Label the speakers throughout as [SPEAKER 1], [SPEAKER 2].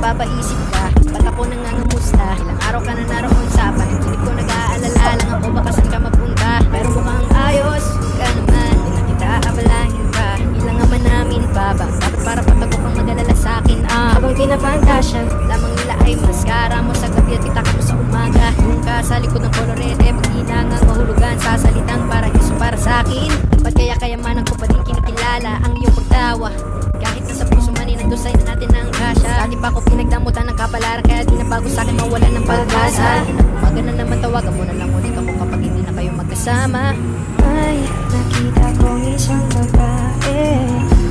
[SPEAKER 1] napapaisip ka, ba't ako nangangamusta? Ilang araw ka na naroon sa panaginip ko, nag-aalala lang ako baka saan ka mapunta. Pero mukhang ayos ka naman, di na kita abalahin pa. Ilang naman namin pa ba? Dapat para patago kang mag-alala sa'kin habang pinapantasya, lamang nila ay maskara mo sa gabi at kita ka mo sa umaga. Yung ka sa likod ng kolorete, pag inangang mahulugan sa salitang paraiso para sa'kin. Ba't kaya kayamanan ko pa din kinikilala ang iyong pagtawa? Kahit nasa puso man inandusay na natin ang kasya. Dati pa ako pinagdamutan ng kapalaran, kaya di na bago sa'kin mawala ng pag-asa. Umaga na naman, tawagan mo na lang ulit ako kapag hindi na kayo magkasama.
[SPEAKER 2] Ay, nakita kong isang babae,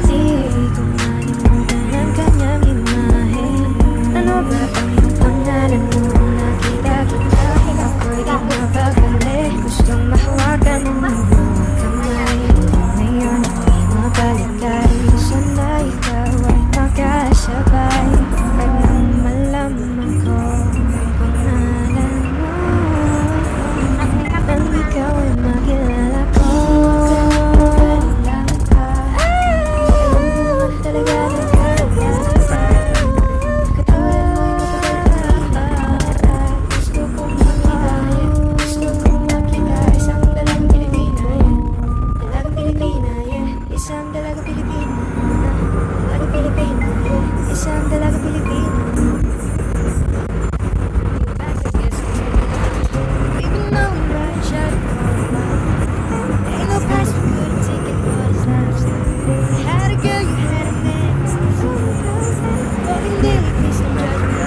[SPEAKER 2] di ko malimutan ang kanyang imahe. Ano ba ang iyong pangalan mo? Nakita kita, ako'y di mapabalik. Gustong mahawakan mo ang kamay. Ngayon ako'y mabalikay, sana ikaw ay makasabay. At nang malaman ko ang pangalan mo, nang ikaw ay makilala ko. Talaga gusto kong makita isang dalagang Pilipina, dalagang Pilipina, isang dalagang Pilipina, dalagang Pilipina, isang dalagang Pilipina. Even though we run shot for a while, ain't no price we couldn't take it for this lifestyle. You had a girl, you had a man, fucking daily, please don't judge me.
[SPEAKER 1] I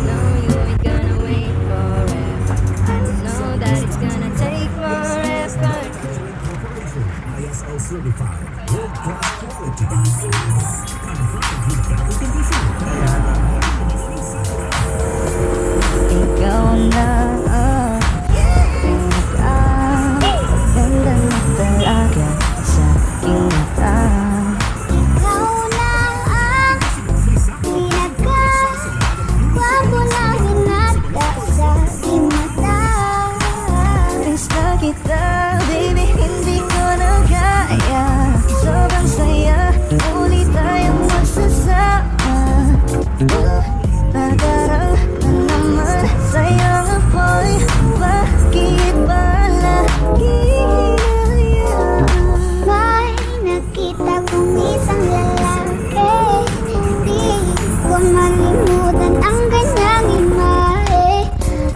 [SPEAKER 1] know you ain't gonna wait forever, I know that it's gonna take forever.
[SPEAKER 3] ISO certified, world class quality.
[SPEAKER 2] Ikaw na pinaka-ganda na talaga sa aking mata.
[SPEAKER 4] Ikaw na ang pinaka-gwapo na hinata sa aking mata.
[SPEAKER 2] Miss na kita, baby, hindi ko na kaya. Sobrang saya, ulit tayong magsasama. Nadarang na naman sayang ako'y bakit ba lagi ngayon?
[SPEAKER 4] May nakita kong isang lalaki, di ko malimutan ang kanyang imahe.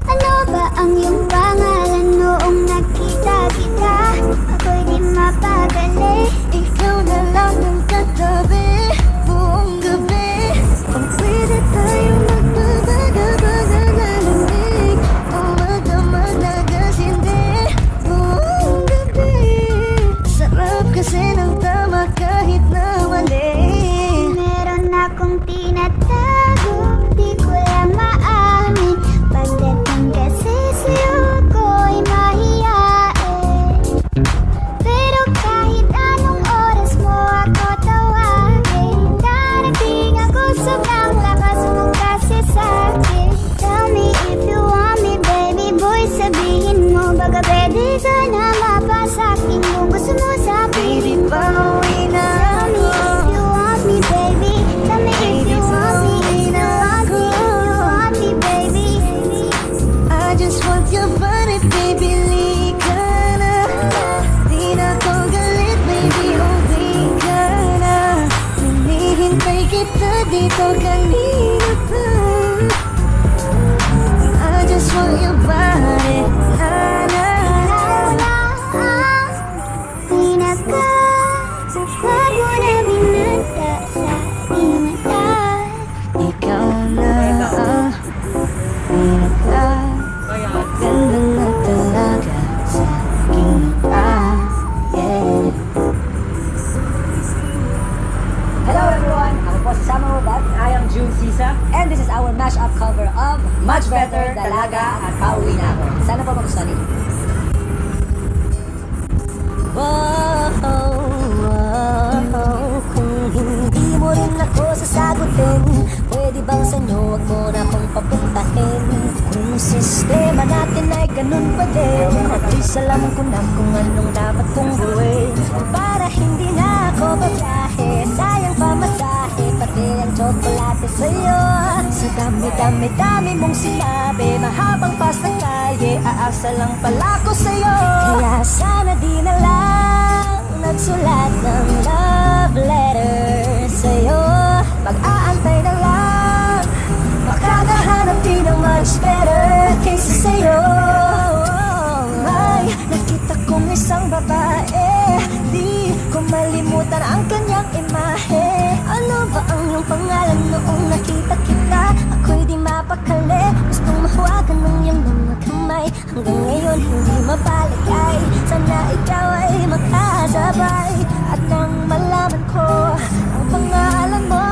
[SPEAKER 4] Ano ba ang iyong pangalan noong nakita kita? Ako'y di mapagali.
[SPEAKER 2] Ikaw na lang ang katabi buong gabi. Kung pwede tayo magbabaga-baga-lalamig, umaga-madagas-hindi buong gabi. Sarap kasi ng tama kahit na mali.
[SPEAKER 4] Meron akong tinatago, di ko lang maamin. Pagdating kasi sa'yo ako'y mahiyain. Pero kahit anong oras mo ako tawagin, darating ako sobrang lakas mo kasi sa'kin. Tell me if you want me, baby boy, sabihin mo baga pwede ka na mapasakin kung gusto mo sabihin.
[SPEAKER 2] Baby, pauwi na
[SPEAKER 4] Tell me if you want me, baby. Tell me if you want me, if you want me, if you want me, baby.
[SPEAKER 2] I just want your body, baby, lika na. Di na ko galit, baby, uwi ka na. Hinihintay kita dito kanina pa. I just want your body, na na.
[SPEAKER 4] Ikaw na ang pinaka-gwapo na binata sa aking mata.
[SPEAKER 2] Ikaw na ang pinaka-ganda na talaga sa aking mata. Yeah.
[SPEAKER 5] Hello everyone! Ako po si Sama Robot. I am June Sisa. And this is our mashup cover of Much Better, Dalaga at Pauwi na Ako. Sana po magustuhan niyo.
[SPEAKER 2] Kung hindi mo rin ako sasagutin, pwede bang sa'yo wag mo na akong papuntahin? Kung sistema natin ay ganun pa din, at least alam ko na kung anong dapat kong gawin. Para hindi na ako babiyahe, sayang pamasahe, pati ang tsokolate sa'yo Dami-dami mong sinabi, mahabang pa sa kalye, aasa lang pala ko sa'yo. Kaya sana di na lang nagsulat ng love letter sa'yo. Mag-aantay na lang, makakahanap din ng much better kaysa sa'yo. May nakita kong isang babae, di ko malimutan ang kanyang imahe. Ano ba ang iyong pangalan noong nakita kita? Ako'y di mapakali, gustong mahawakan ng iyong mga kamay. Hanggang ngayon hindi mabalagay, sana ikaw ay makasabay. At nang malaman ko ang pangalan mo,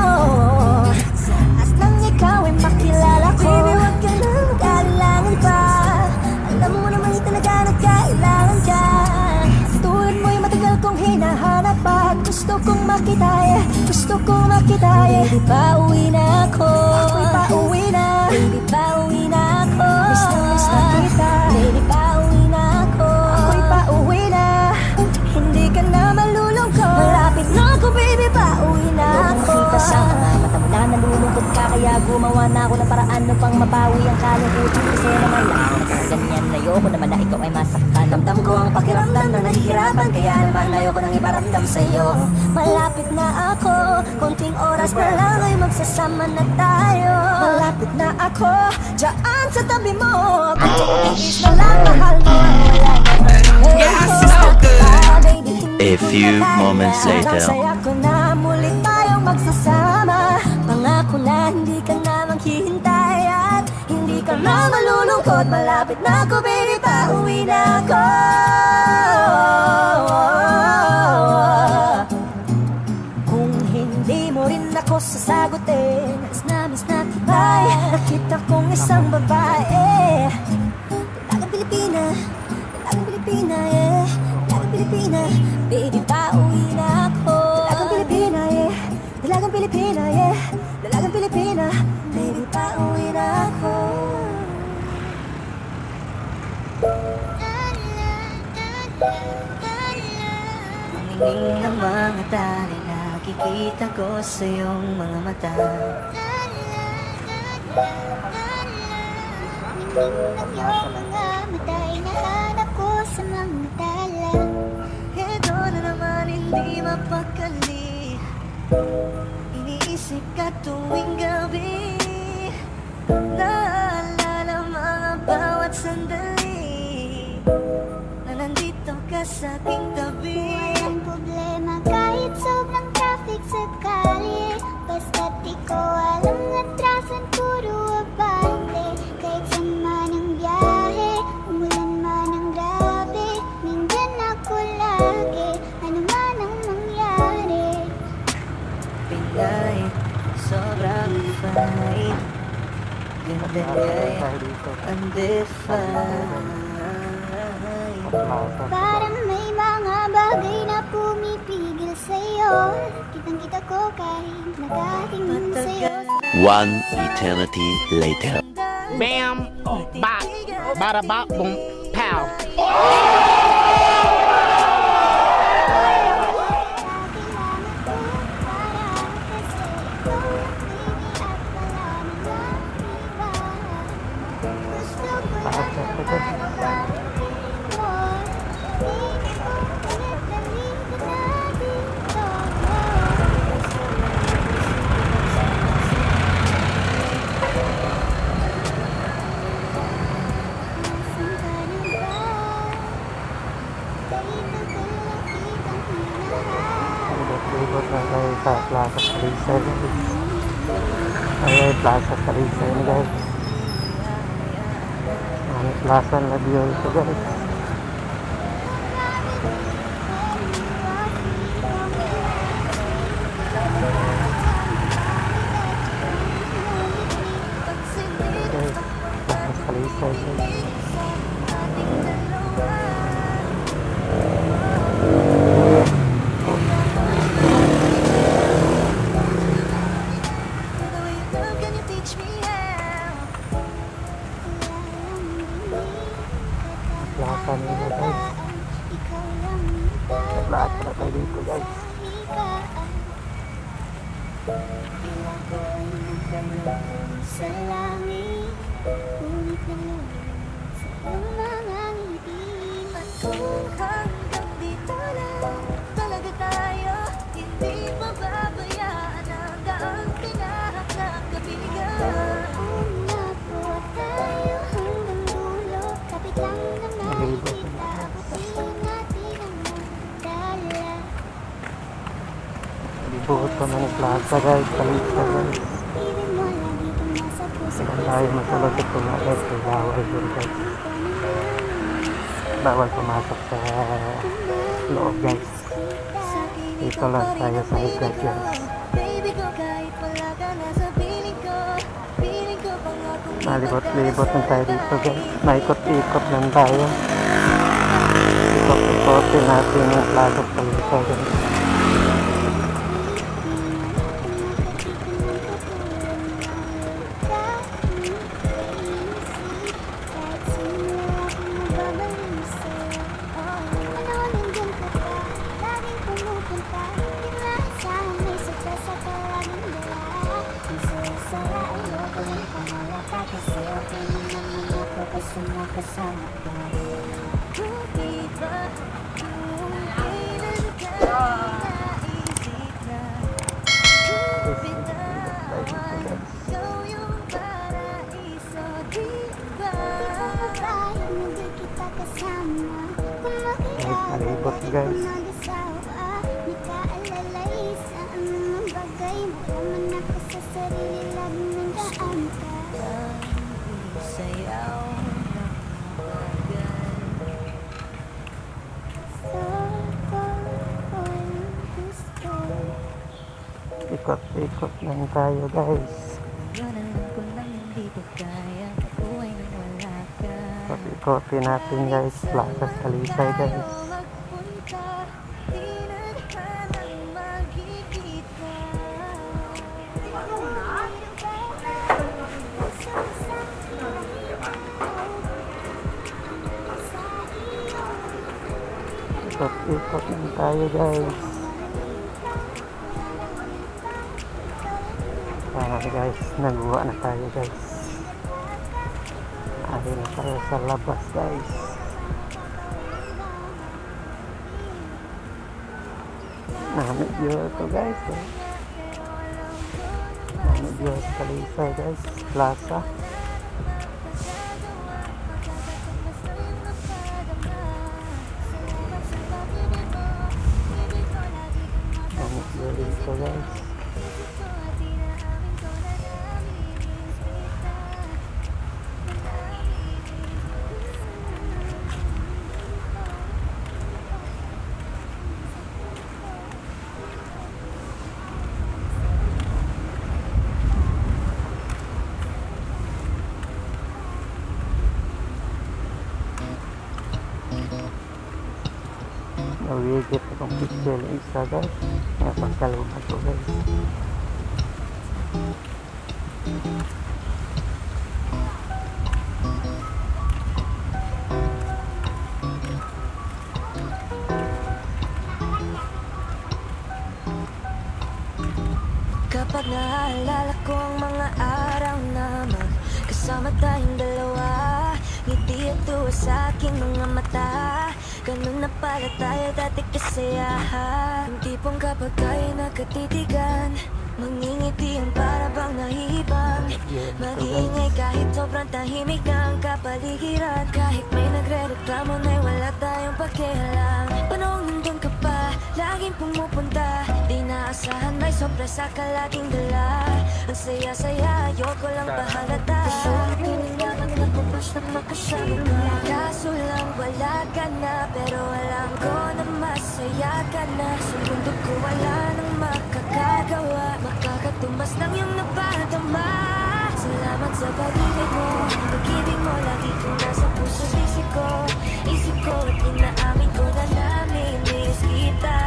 [SPEAKER 2] at nang ikaw ay makilala ko, baby, huwag ka na mag-alangan pa. Alam mo naman talaga na kailangan ka. Tulad mo'y matagal kong hinahanap at gusto kong makita, gusto kong makita. Baby, pauwi na ako. Ako'y pauwi na. Baby, pauwi na ako. Miss na kita. Baby, pauwi na ako. Ako'y pauwi na. Hindi ka na malulungkot. Malapit na ako, baby, pauwi na ako. Nakita sa mga mata mo na nalulungkot ka, kaya gumawa na ako ng paraan upang mabawi ang kalungkutan. Kasi naman lang ganyan na ayoko naman na ikaw ay masaktan. Damdam ko ang pakiramdam na nahihirapan, kaya naman ayoko nang iparamdam sa'yo. Malapit na ako, konting oras na lang ay magsasama na tayo. Malapit na ako, dyan sa tabi mo. Kung is na lang mahal mo, wala na.
[SPEAKER 6] Yes, so good.
[SPEAKER 2] A
[SPEAKER 6] few moments later.
[SPEAKER 2] Saya ko na muli tayong magsasama. Pangako na hindi ka na maghihintay at hindi ka na malulungkot. Malapit na ako, baby, pauwi na ako. Kung hindi mo rin ako sasagutin, miss na kita. Nakita kong isang babae, dalagang Pilipina, dalagang Pilipina, yeah. Dalagang Pilipina, baby, pauwi na ako. Dalagang Pilipina, yeah. Dalagang Pilipina, yeah. Dalagang Pilipina, baby, pauwi na ako. Mangingin ng mga tali, nakikita ko sa iyong mga mata.
[SPEAKER 4] Ninding iyong mga mata, hinahanap ko sa mga tala.
[SPEAKER 2] Ito na naman hindi mapakali, iniisip ka tuwing gabi. Naalala mga bawat sandali na nandito ka sa aking tabi.
[SPEAKER 4] Walang problema kahit sobrang traffic sa kalye, basta't di ko alam atrasan, puro abante. Kahit saan man ang biyahe, umulan man ang grabe, nandyan ako lagi, ano man ang mangyari.
[SPEAKER 2] Pinay, sobrang fine, ganda niya'y undefined.
[SPEAKER 4] Parang may mga bagay na pumipigil sa'yo, kitang-kita ko kahit nakatingin sa'yo.
[SPEAKER 6] One eternity later.
[SPEAKER 7] Bam, bop, bada bop, boom, pow.
[SPEAKER 8] Ikot na tayo sa Plaza Talisay. Ay, Plaza Talisay na guys. Ang Plaza na yun ito guys. Okay, Plaza Talisay guys. Plaza nila guys. Lahat na tayo dito guys.
[SPEAKER 4] Tila ko'y nagkaloob sa langit, ngunit nalulunod sa iyong mga ngiti. At kung hanggang dito lang talaga tayo, hindi mababayaan hanggang pinahakang kapilingan. Umabot tayo hanggang dulo, kapit lang naman kita, abutin natin ang magdala.
[SPEAKER 8] Buhot pa man ng plaza guys, Talisa guys.
[SPEAKER 4] Ibig mo lagi kang nasa puso ko.
[SPEAKER 8] Kailan tayo masulog at pumalit, may bawal doon guys. Bawal pumasok sa loob guys. Dito lang tayo sa higad guys.
[SPEAKER 4] Baby ko, kahit wala ka na sa piling ko, piling ko pangakong
[SPEAKER 8] Malibot-libot lang tayo dito guys. Naikot-ikot lang tayo. Ikot-ikotin natin yung plaza sa Talisa guys.
[SPEAKER 4] Kasama ka. Di ba kung kailan ka naisip na bitawan, ikaw yung paraiso, di ba? Di ba na di kita kasama? Kung
[SPEAKER 8] Malibot guys.
[SPEAKER 4] mag-asawa, nakaalalay sa anumang bagay, malaman ako sa sarili, laging nandaan ka. Sayaw
[SPEAKER 8] Ikot-ikot lang tayo guys. Ikot-ikotin natin guys, plaza sa Talisa guys. Ikot-ikot lang tayo guys. Guys, nagawa na tayo guys. Ari na tayo sa labas guys. Namedyo ito guys. Namedyo sa Talisa guys, plaza. Namedyo dito guys. Nawigit akong pixel isa guys. May pagkaluman ko guys.
[SPEAKER 2] Kapag naalala ko ang mga araw na magkasama tayong dalawa, ngiti at tuwa sa aking mga mata. Ganun na pala tayo dati kasayahan. Yung tipong kapag tayo nagkatitigan, mangingiti ang para bang nahihibang. Mag-iingay kahit sobrang tahimik na ang kapaligiran. Kahit may nagre-reklamo na'y wala tayong pakialam. Panong nandun ka pa, laging pumupunta. Di naasahan may sorpresa ka laging dala. Ang saya-saya, ayoko lang pahalata. Gusto akin ang yaman na pupas na makasama ka. Kaso lang wala ka na, pero alam ko na masaya ka na. Sa mundo ko wala nang makakagawa, makakatumas ng iyong napadama. Salamat sa pag-ibig mo, pag-ibig mo lagi kong nasa puso isip ko at inaamin ko na namimiss kita.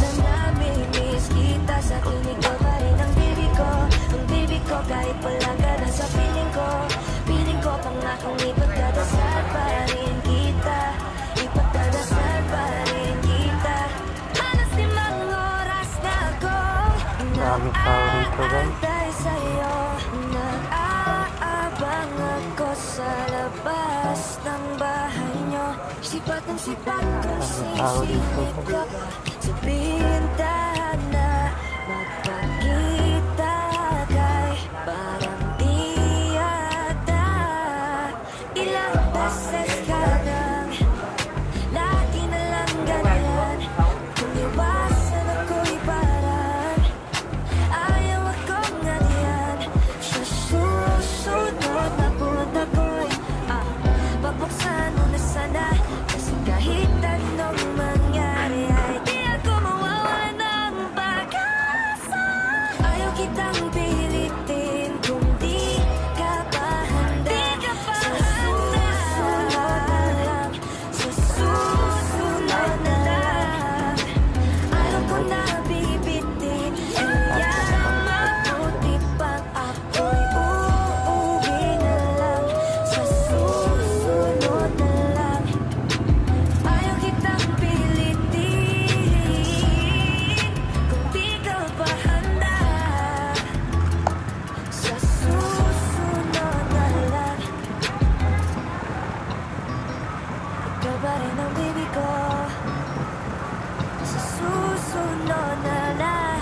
[SPEAKER 2] Na namimiss kita, sa kinig ko pa rin ang bibig ko kahit wala ka na sa piling ko pangakong ipagdadasal pa rin kita, ipagdadasal pa rin kita. Halos 5 oras na ako
[SPEAKER 8] daming tao rito guys.
[SPEAKER 2] Naantay sa'yo, nag-aabang ako sa labas ng bahay nyo. Sipat ng sipat kasi
[SPEAKER 8] tao dito.
[SPEAKER 2] silip ko. Sa bintana na magpakita kay parang di yata. Ilang beses ka nang lagi na lang ganyan. Kung iwasan ako'y parang ayaw akong ganyan. Sa susunod na punta ko'y babuksan mo na sana. Kasi kahit anong mangyari ay di ako mawawalan ng pag-asa. Ayaw kitang pilitin kung di ka pa handa. Sa susunod na lang, sa susunod na lang. Ayaw ko na bibitin, kaya mabuti pang ako'y uuwi na lang. Sa susunod na lang. Ayaw kitang pilitin kung di ka pa handa. Sa susunod na lang. Ikaw pa rin ang baby ko. Sa susunod na lang.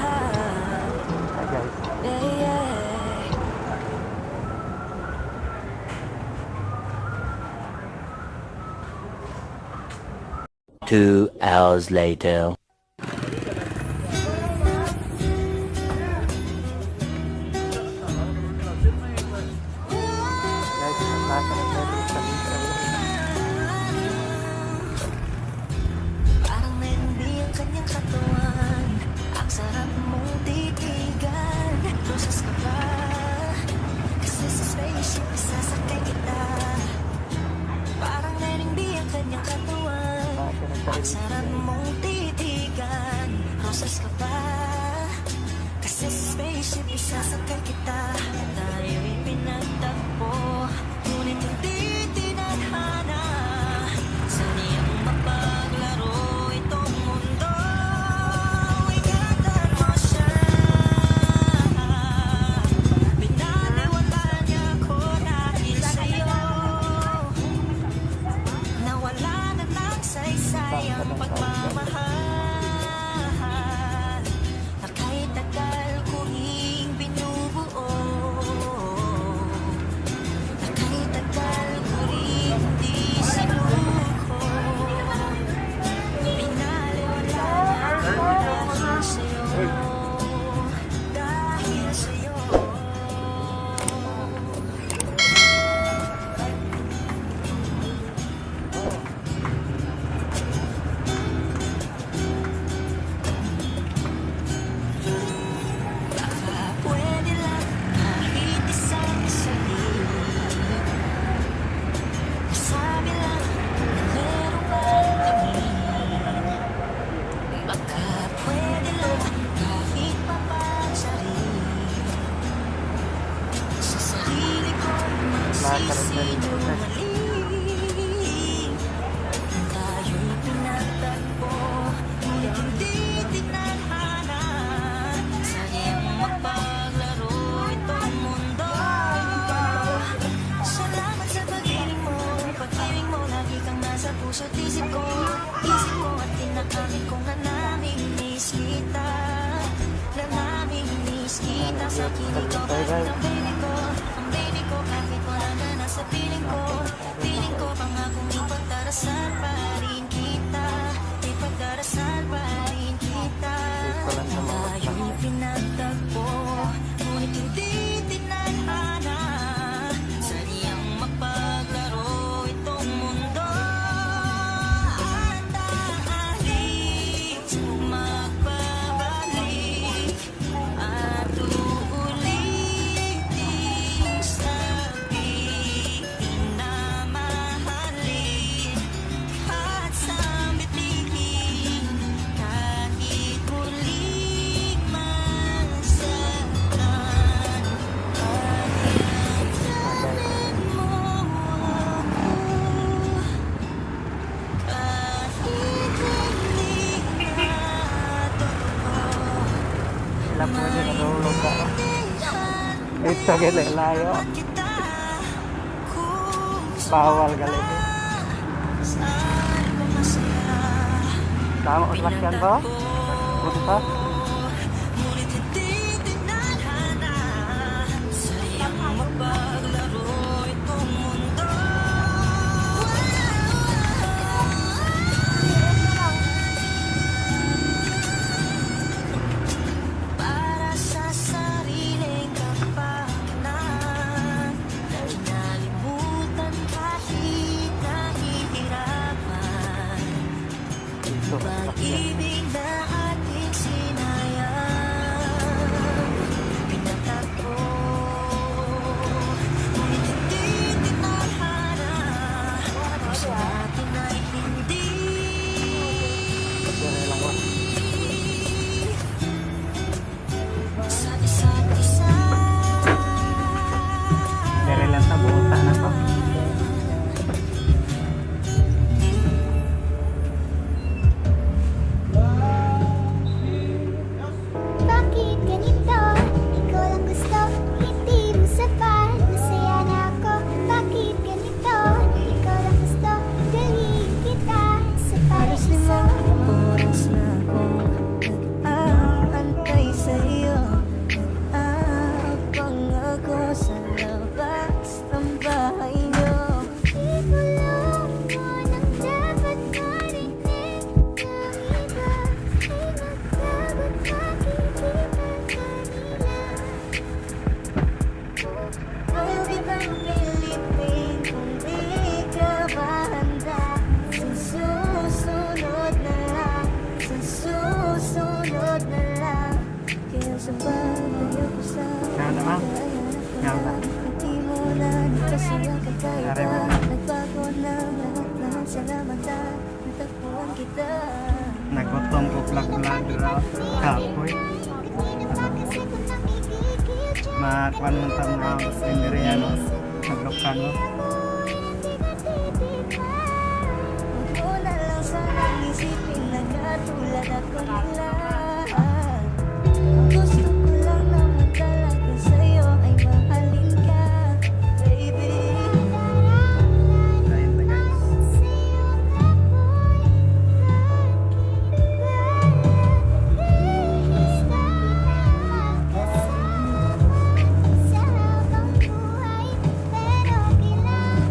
[SPEAKER 8] Hi guys.
[SPEAKER 2] Yeah, yeah.
[SPEAKER 6] 2 hours later.
[SPEAKER 8] Guys, nasa na tayo sa dito.
[SPEAKER 2] Parang hindi ang kanyang katawan. Ang sarap mong titigan. Rosas ka ba? Kasi sa spaceship isasakay kita. Parang hindi ang kanyang katawan. Ang sarap mong titigan. Rosas ka ba? Kasi sa spaceship isasakay kita. Tayo'y pinagtagpo, ngunit hindi tinadhana. Saniyang mapaglaro itong mundo. Ingatan mo siya. Binaliwala niya ako dahil sa'yo. Nawala na ng saysay ang pagmamahal na kahit tagal ko ring binubuo. Na kahit tagal ko ring di sinuko. Binaliwala niya ako dahil sa'yo. Dahil sa'yo. Baka pwede lang kahit isang saglit. Sabi lang na meron bang kami. Baka pwede lang kahit papatsarin. Sa sarili ko magsisinungaling. Tayo'y pinagtagpo, ngunit hindi tinadhana. Sayang mapaglaro itong mundo. Salamat sa pag-ibig mo. Pag-ibig mo, lagi kang nasa puso't isip ko. Isip ko at tinakakit ko na namimiss kita. Na namimiss kita. Sa kilig ko, bakit ang baby ko? Ang baby ko, kahit wala ka na sa piling ko. Piling ko, pangakong ipagdarasal pa rin kita. Ipagdarasal pa rin kita. Tayo'y pinagtagpo, ngunit hindi tinadhana. Saniyang mapaglaro itong mundo. At aalis, magbabalik, at uulitin sa piling na mahalin. At sa bitigin, kahit muling masaktan. Pagyayamin mo ako, kahit hindi na totoo.
[SPEAKER 8] Sila pwede na doon. Ito gila layo. Bawal galing. Tama ko sakyan ba? Punta.
[SPEAKER 2] Pag-ibig na ating sinayang pinagtatpo, ngunit hindi tinadhana. Puso natin ay hindi sa isa't isa.
[SPEAKER 8] Dari lang sa buta na pa.
[SPEAKER 4] Bakit ganito? Ikaw lang gusto, hindi mo sapat. Masaya na ako, bakit ganito? Ikaw lang gusto, galing kita sa paraiso.
[SPEAKER 2] Oras na akong nag-aantay sa'yo. Nag-aabang ako sa labas ng bahay niyo.
[SPEAKER 4] Ibulong mo nang dapat marinig ng iba. Ay magkabot, makikita kanila.
[SPEAKER 2] Ayaw kitang pilipin kung di ka ba handa. Sa susunod na lang, sa susunod na lang. Kaya sa paglayo ko sa
[SPEAKER 8] Yan naman. Yan ba?
[SPEAKER 2] Hindi mo na nakasaya kakaiba.
[SPEAKER 8] Ari mo.
[SPEAKER 2] Nagbago na lahat-lahat. Salamat at natagpuan kita.
[SPEAKER 8] Nagutom ko vlog-vlog raw. Kapoy.
[SPEAKER 4] Kanina pa kasi ko nakikigil dyan.
[SPEAKER 8] Makuan mo tam na pindirian no. Naglokan mo.
[SPEAKER 2] Huwag mo na lang sanang isipin na katulad ako nila. Ang gusto ko lang naman talaga sa'yo ay mahalin ka, baby.
[SPEAKER 8] Ayun na guys.
[SPEAKER 4] Sa habang buhay, pero kailangan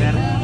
[SPEAKER 8] Sir.